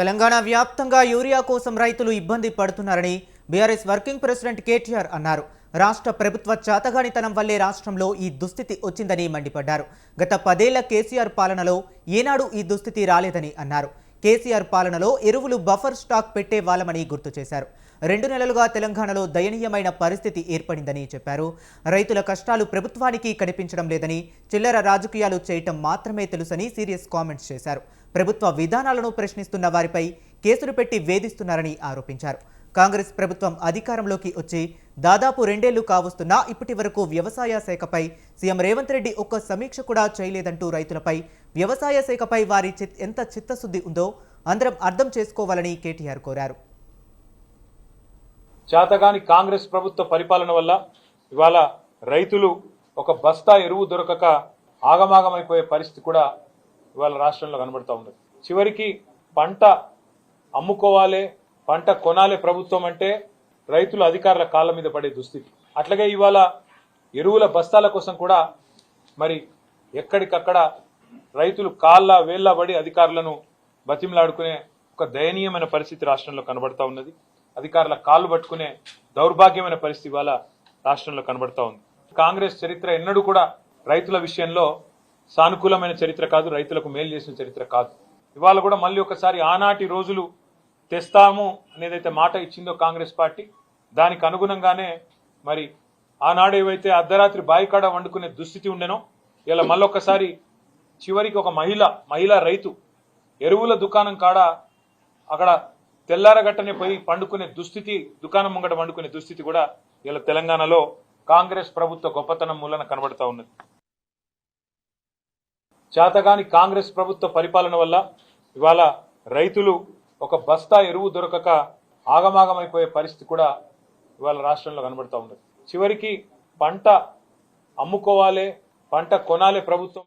తెలంగాణ వ్యాప్తంగా యూరియా కోసం రైతులు ఇబ్బంది పడుతున్నారని బీఆర్ఎస్ వర్కింగ్ ప్రెసిడెంట్ కేటీఆర్ అన్నారు. రాష్ట్ర ప్రభుత్వ చాతగానితనం వల్లే రాష్ట్రంలో ఈ దుస్థితి వచ్చిందని మండిపడ్డారు. గత 10 ఏళ్ల కేసీఆర్ పాలనలో ఏనాడు ఈ దుస్థితి రాలేదని అన్నారు. కేసీఆర్ పాలనలో ఎరువులు బఫర్ స్టాక్ పెట్టే వాళ్ళమని గుర్తు చేశారు. 2 నెలలుగా తెలంగాణలో దయనీయమైన పరిస్థితి ఏర్పడిందని చెప్పారు. రైతుల కష్టాలు ప్రభుత్వానికి కనిపించడం లేదని, చిల్లర రాజకీయాలు చేయటం మాత్రమే తెలుసని సీరియస్ కామెంట్స్ చేశారు. ప్రభుత్వ విధానాలను ప్రశ్నిస్తున్న వారిపై కేసులు పెట్టి వేధిస్తున్నారని ఆరోపించారు. కాంగ్రెస్ ప్రభుత్వం అధికారంలోకి వచ్చి దాదాపు 2 ఏళ్లు కావస్తున్నా ఇప్పటి వరకు వ్యవసాయ శాఖపై సీఎం రేవంత్ రెడ్డి ఒక్క సమీక్ష కూడా చేయలేదంటూ రైతులపై, వ్యవసాయ శాఖపై వారి ఎంత చిత్తశుద్ధి ఉందో అందరం అర్థం చేసుకోవాలని కేటీఆర్ కోరారు. చేతగాని కాంగ్రెస్ ప్రభుత్వ పరిపాలన వల్ల ఇవాళ రైతులు ఒక బస్తా ఎరువు దొరకక ఆగమాగమైపోయే పరిస్థితి కూడా ఇవాళ రాష్ట్రంలో కనబడతా ఉంది. చివరికి పంట అమ్ముకోవాలి, పంట కొనాలి ప్రభుత్వం అంటే రైతులు అధికారుల కాళ్ళ మీద పడే దుస్థితి. అట్లాగే ఇవాళ ఎరువుల బస్తాల కోసం కూడా మరి ఎక్కడికక్కడ రైతులు కాళ్ళ వేళ్ళ పడి అధికారులను బతిమలాడుకునే ఒక దయనీయమైన పరిస్థితి రాష్ట్రంలో కనబడతా ఉన్నది. అధికారుల కాళ్ళు పట్టుకునే దౌర్భాగ్యమైన పరిస్థితి ఇవాళ రాష్ట్రంలో కనబడతా ఉంది. కాంగ్రెస్ చరిత్ర ఎన్నడూ కూడా రైతుల విషయంలో సానుకూలమైన చరిత్ర కాదు, రైతులకు మేలు చేసిన చరిత్ర కాదు. ఇవాళ కూడా మళ్ళీ ఒకసారి ఆనాటి రోజులు తెస్తాము అనేదైతే మాట ఇచ్చిందో కాంగ్రెస్ పార్టీ, దానికి అనుగుణంగానే మరి ఆనాడు ఏవైతే అర్ధరాత్రి బాయికాడ వండుకునే దుస్థితి ఉండేనో ఇలా మళ్ళొక్కసారి చివరికి ఒక మహిళా రైతు ఎరువుల దుకాణం కాడ అక్కడ తెల్లారగట్టనే పోయి పండుకునే దుస్థితి, దుకాణం ముంగట వండుకునే దుస్థితి కూడా ఇలా తెలంగాణలో కాంగ్రెస్ ప్రభుత్వ గొప్పతనం మూలన కనబడతా ఉన్నది. చేతగాని కాంగ్రెస్ ప్రభుత్వ పరిపాలన వల్ల ఇవాళ రైతులు ఒక బస్తా ఎరువు దొరకక ఆగమాగమైపోయే పరిస్థితి కూడా ఇవాళ రాష్ట్రంలో కనబడతా ఉన్నది. చివరికి పంట అమ్ముకోవాలి, పంట కొనాలి ప్రభుత్వం